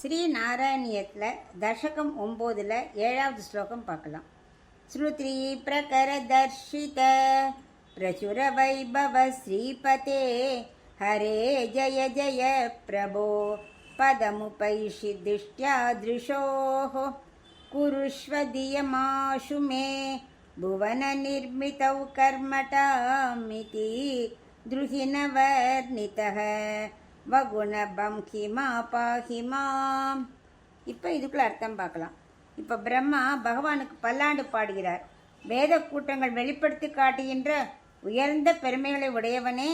ஸ்ரீ நாராயணியத்தில் தசகம் 9ல் 7வது ஸ்லோகம் பார்க்கலாம். ஸ்ருதி பிரகர தர்ஷித பிரச்சுர வைபவ ஸ்ரீபதே ஹரே ஜய ஜய பிரபோ பதமுபைஷி திஷ்ட்யா திருஷோஹ குருஷ்வதியமாஷு மே புவன நிர்மிதௌ கர்மடாமிதி துருஹினவர்ணிதஹ வகுணபம் ஹிமா பாஹிமாம். இப்போ இதுக்குள்ள அர்த்தம் பார்க்கலாம். இப்போ பிரம்மா பகவானுக்கு பல்லாண்டு பாடுகிறார். வேத கூட்டங்கள் வெளிப்படுத்தி காட்டுகின்ற உயர்ந்த பெருமைகளை உடையவனே,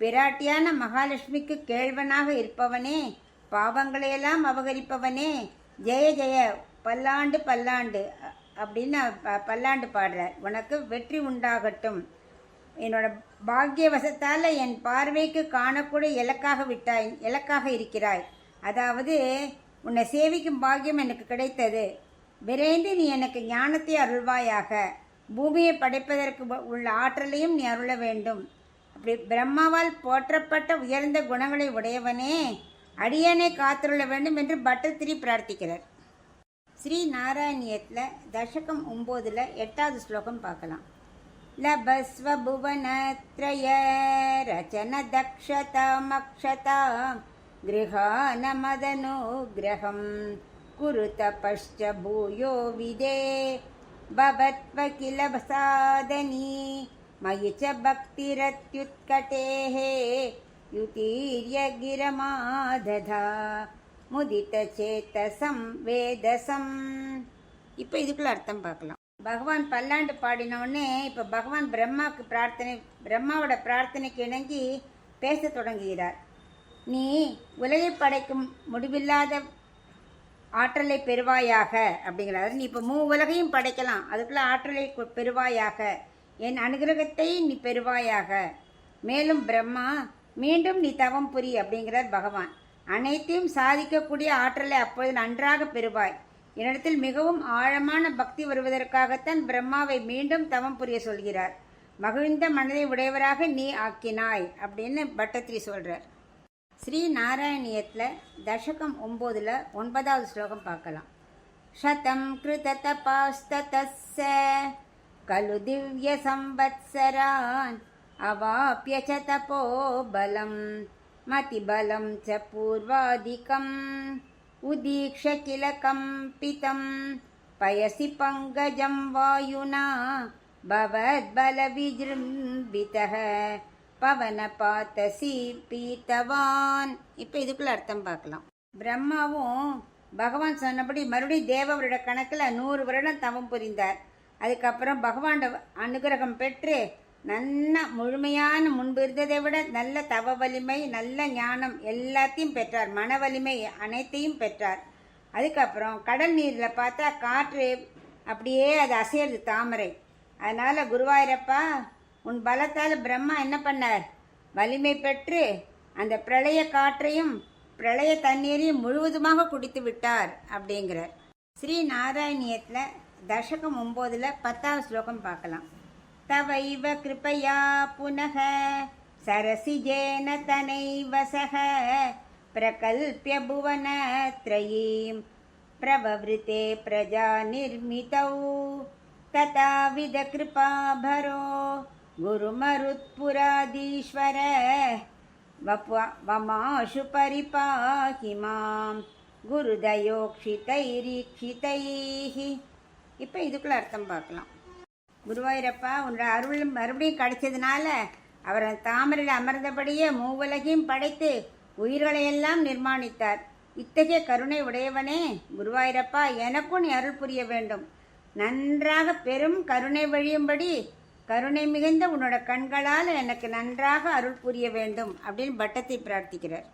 பிராட்டியான மகாலட்சுமிக்கு கேள்வனாக இருப்பவனே, பாவங்களையெல்லாம் அபகரிப்பவனே, ஜெய ஜெய பல்லாண்டு பல்லாண்டு அப்படின்னு பல்லாண்டு பாடுறார். உனக்கு வெற்றி உண்டாகட்டும். என்னோட பாக்கியவசத்தால் என் பார்வைக்கு காணக்கூடிய இலக்காக இருக்கிறாய். அதாவது உன்னை சேவிக்கும் பாக்கியம் எனக்கு கிடைத்தது. விரைந்து நீ எனக்கு ஞானத்தை அருள்வாயாக. பூமியை படைப்பதற்கு உள்ள ஆற்றலையும் நீ அருள வேண்டும். அப்படி பிரம்மாவால் போற்றப்பட்ட உயர்ந்த குணங்களை உடையவனே, அடியனை காத்துள்ள வேண்டும் என்று பட்டத்திரி பிரார்த்திக்கிறார். ஸ்ரீ நாராயணியத்தில் தசகம் 9ல் 8வது ஸ்லோகம் பார்க்கலாம். லபஸ்வ புவனத்ரய ரச்சன தக்ஷதமக்ஷதா கிருஹான மதனுக்ரஹம் குருத பஷ்ச பூயோ விதே பவத்வ கில சாதனி மயி ச பக்திரத்யுத்கடேஹ யுதீர்ய கிரமாததா முதித சேதசம் வேதசம். இப்போ இதுக்குள்ள அர்த்தம் பார்க்கலாம். பகவான் பல்லாண்டு பாடினோடனே இப்போ பகவான் பிரம்மாவோட பிரார்த்தனைக்கு இணங்கி பேச தொடங்குகிறார். நீ உலகை படைக்கும் முடிவில்லாத ஆற்றலை பெறுவாயாக அப்படிங்கிறார். நீ இப்போ உலகையும் படைக்கலாம், அதுக்குள்ள ஆற்றலை பெறுவாயாக, என் அனுகிரகத்தை நீ பெறுவாயாக. மேலும் பிரம்மா மீண்டும் நீ தவம் புரி அப்படிங்கிறார் பகவான். அனைத்தையும் சாதிக்கக்கூடிய ஆற்றலை அப்பொழுது நன்றாக பெறுவாய். என்னிடத்தில் மிகவும் ஆழமான பக்தி வருவதற்காகத்தான் பிரம்மாவை மீண்டும் தவம் புரிய சொல்கிறார். மகிழ்ந்த மனதை உடையவராக நீ ஆக்கினாய் அப்படின்னு பட்டத்திரி சொல்றார். ஸ்ரீ நாராயணியத்தில் தசகம் 9ல் 9வது ஸ்லோகம் பார்க்கலாம். ஷதம் கிருத தபாஸ்ததஸ்ஸ கலு திவ்ய சம்வத்சரான் அவாப்ய ச தபோ பலம் மதிபலம் ச பூர்வாதிகம் உதீக்ஷ கில கம்பிதம் பயசி பங்கஜம் வாயுனா பவத்பல விஜృంభిதஹ பவன பாத்தசி பீத்தவான். இப்போ இதுக்குள்ள அர்த்தம் பார்க்கலாம். பிரம்மாவும் பகவான் சொன்னபடி மறுபடியும் தேவவருட கணக்கில் 100 வருடம் தவம் புரிந்தார். அதுக்கப்புறம் பகவான் அனுகிரகம் பெற்று நல்ல முழுமையான முன்பு இருந்ததை விட நல்ல தவ வலிமை, நல்ல ஞானம் எல்லாத்தையும் பெற்றார். மன வலிமை அனைத்தையும் பெற்றார். அதுக்கப்புறம் கடல் நீரில் பார்த்தா காற்று அப்படியே அது அசையிறது தாமரை. அதனால குருவாயூரப்பா, உன் பலத்தால் பிரம்மா என்ன பண்ணார்? வலிமை பெற்று அந்த பிரளய காற்றையும் பிரளய தண்ணீரையும் முழுவதுமாக குடித்து விட்டார் அப்படிங்கிறார். ஸ்ரீ நாராயணியத்தில் தசகம் 9ல் 10வது ஸ்லோகம் பார்க்கலாம். தவைவ கிருபயா புனக சரசிஜேன தனைவ சக பிரகல்ப்ய புவனத்ரயீம் பிரவவ்ருதே பிரஜா நிர்மிதௌ ததாவித கிருபாபரோ குருமருத்புராதீஸ்வர வமாஷு பரிபாஹி மாம் குருதயோக்ஷிதைரீக்ஷிதைஹி. இப்போ இதுக்குள்ள அர்த்தம் பார்க்கலாம். குருவாயூரப்பா, உன்னோட அருள் மறுபடியும் கிடைச்சதுனால அவர் தாமரையில் அமர்ந்தபடியே மூவுலகையும் படைத்து உயிர்களையெல்லாம் நிர்மாணித்தார். இத்தகைய கருணை உடையவனே குருவாயூரப்பா, எனக்கும் நீ அருள் புரிய வேண்டும். நன்றாக பெரும் கருணை வழியும்படி கருணை மிகுந்த உன்னோட கண்களால் எனக்கு நன்றாக அருள் புரிய வேண்டும் அப்படின்னு பட்டத்தை பிரார்த்திக்கிறார்.